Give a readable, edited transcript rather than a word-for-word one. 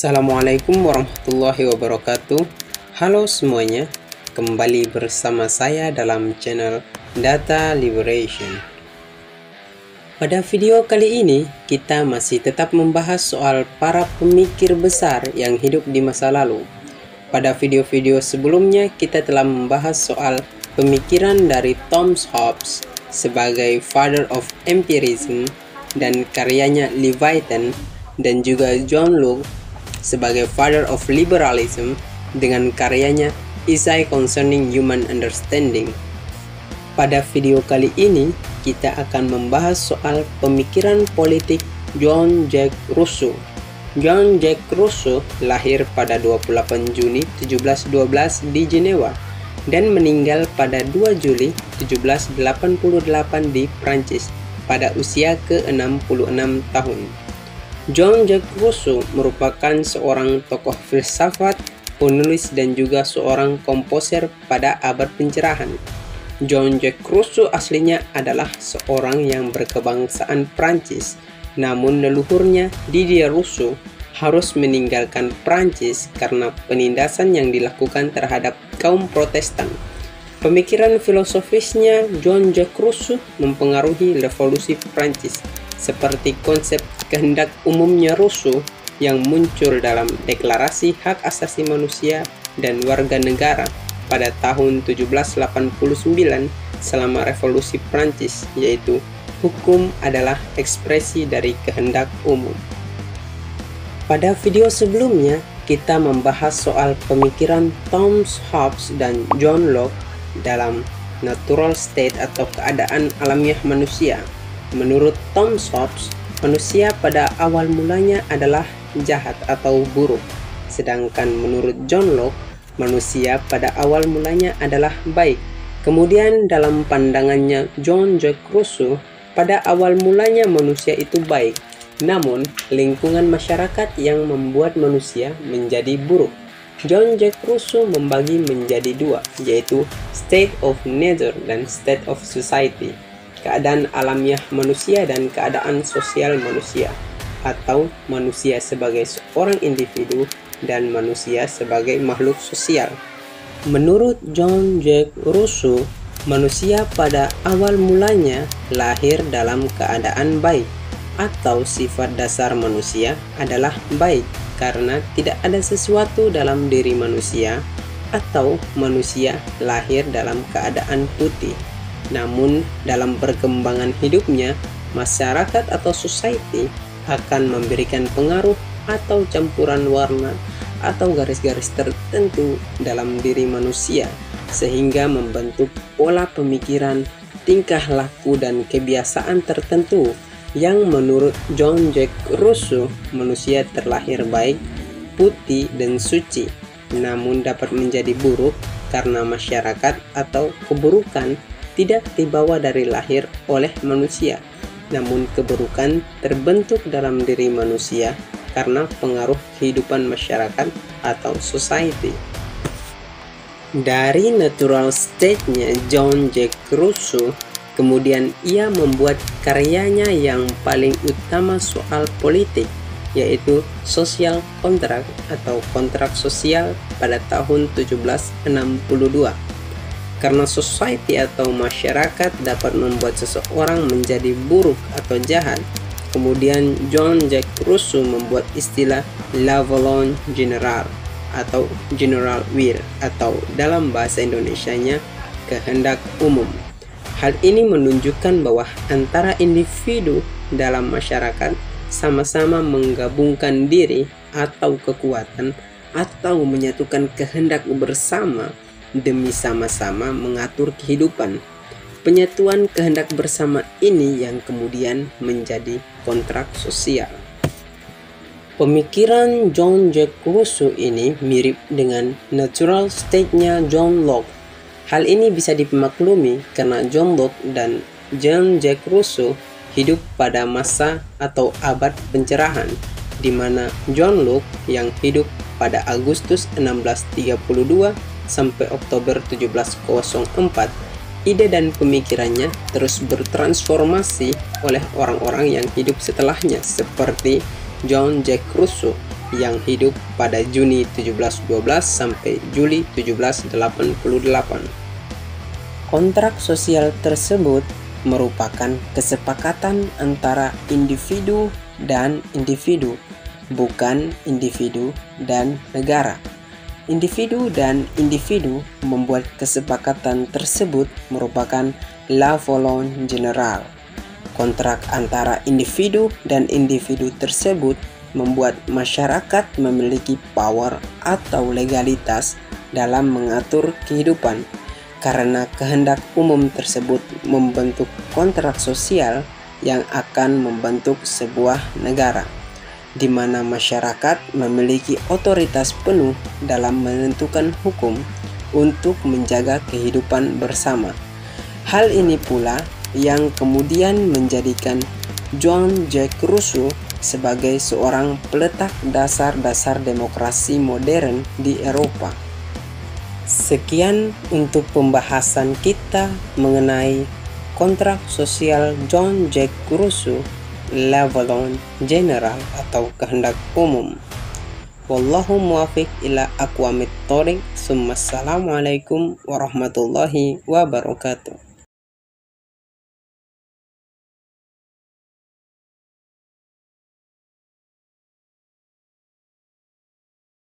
Assalamualaikum warahmatullahi wabarakatuh. Halo semuanya, kembali bersama saya dalam channel Data Liberation. Pada video kali ini, kita masih tetap membahas soal para pemikir besar yang hidup di masa lalu. Pada video-video sebelumnya, kita telah membahas soal pemikiran dari Thomas Hobbes sebagai Father of Empirism dan karyanya Leviathan, dan juga John Locke sebagai Father of Liberalism dengan karyanya Essay Concerning Human Understanding. Pada video kali ini, kita akan membahas soal pemikiran politik John Jacques Rousseau. John Jacques Rousseau lahir pada 28 Juni 1712 di Jenewa dan meninggal pada 2 Juli 1788 di Prancis pada usia ke-66 tahun. John Jacques Rousseau merupakan seorang tokoh filsafat, penulis, dan juga seorang komposer pada abad pencerahan. John Jacques Rousseau aslinya adalah seorang yang berkebangsaan Prancis, namun leluhurnya Didier Rousseau harus meninggalkan Prancis karena penindasan yang dilakukan terhadap kaum Protestan. Pemikiran filosofisnya John Jacques Rousseau mempengaruhi revolusi Prancis, seperti konsep kehendak umumnya Rousseau yang muncul dalam Deklarasi Hak Asasi Manusia dan Warga Negara pada tahun 1789 selama Revolusi Prancis, yaitu hukum adalah ekspresi dari kehendak umum. Pada video sebelumnya, kita membahas soal pemikiran Thomas Hobbes dan John Locke dalam natural state atau keadaan alamiah manusia. Menurut Thomas Hobbes, manusia pada awal mulanya adalah jahat atau buruk. Sedangkan menurut John Locke, manusia pada awal mulanya adalah baik. Kemudian dalam pandangannya John Jacques Rousseau, pada awal mulanya manusia itu baik. Namun, lingkungan masyarakat yang membuat manusia menjadi buruk. John Jacques Rousseau membagi menjadi dua, yaitu state of nature dan state of society. Keadaan alamiah manusia dan keadaan sosial manusia, atau manusia sebagai seorang individu dan manusia sebagai makhluk sosial. Menurut John Jacques Rousseau, manusia pada awal mulanya lahir dalam keadaan baik, atau sifat dasar manusia adalah baik karena tidak ada sesuatu dalam diri manusia, atau manusia lahir dalam keadaan putih. Namun, dalam perkembangan hidupnya, masyarakat atau society akan memberikan pengaruh atau campuran warna atau garis-garis tertentu dalam diri manusia, sehingga membentuk pola pemikiran, tingkah laku, dan kebiasaan tertentu yang menurut John Jacques Rousseau, manusia terlahir baik, putih, dan suci, namun dapat menjadi buruk karena masyarakat atau keburukan tidak dibawa dari lahir oleh manusia, namun keburukan terbentuk dalam diri manusia karena pengaruh kehidupan masyarakat atau society. Dari natural state-nya John Jacques Rousseau, kemudian ia membuat karyanya yang paling utama soal politik, yaitu Social Contract atau kontrak sosial pada tahun 1762. Karena society atau masyarakat dapat membuat seseorang menjadi buruk atau jahat, kemudian John Jacques Rousseau membuat istilah la volonté générale atau general will, atau dalam bahasa Indonesianya kehendak umum. Hal ini menunjukkan bahwa antara individu dalam masyarakat sama-sama menggabungkan diri atau kekuatan atau menyatukan kehendak bersama demi sama-sama mengatur kehidupan. Penyatuan kehendak bersama ini yang kemudian menjadi kontrak sosial. Pemikiran John Jacques Rousseau ini mirip dengan natural state-nya John Locke. Hal ini bisa dimaklumi karena John Locke dan John Jacques Rousseau hidup pada masa atau abad pencerahan, di mana John Locke yang hidup pada Agustus 1632 sampai Oktober 1704, ide dan pemikirannya terus bertransformasi oleh orang-orang yang hidup setelahnya seperti John Jacques Rousseau yang hidup pada Juni 1712 sampai Juli 1788. Kontrak sosial tersebut merupakan kesepakatan antara individu dan individu, bukan individu dan negara. Individu dan individu membuat kesepakatan tersebut merupakan la volonté générale. Kontrak antara individu dan individu tersebut membuat masyarakat memiliki power atau legalitas dalam mengatur kehidupan, karena kehendak umum tersebut membentuk kontrak sosial yang akan membentuk sebuah negara, di mana masyarakat memiliki otoritas penuh dalam menentukan hukum untuk menjaga kehidupan bersama. Hal ini pula yang kemudian menjadikan Jean-Jacques Rousseau sebagai seorang peletak dasar-dasar demokrasi modern di Eropa. Sekian untuk pembahasan kita mengenai kontrak sosial Jean-Jacques Rousseau, la volonté générale atau kehendak umum. Wallahu muwaffiq ila aqwamit thoriq. Assalamualaikum warahmatullahi wabarakatuh.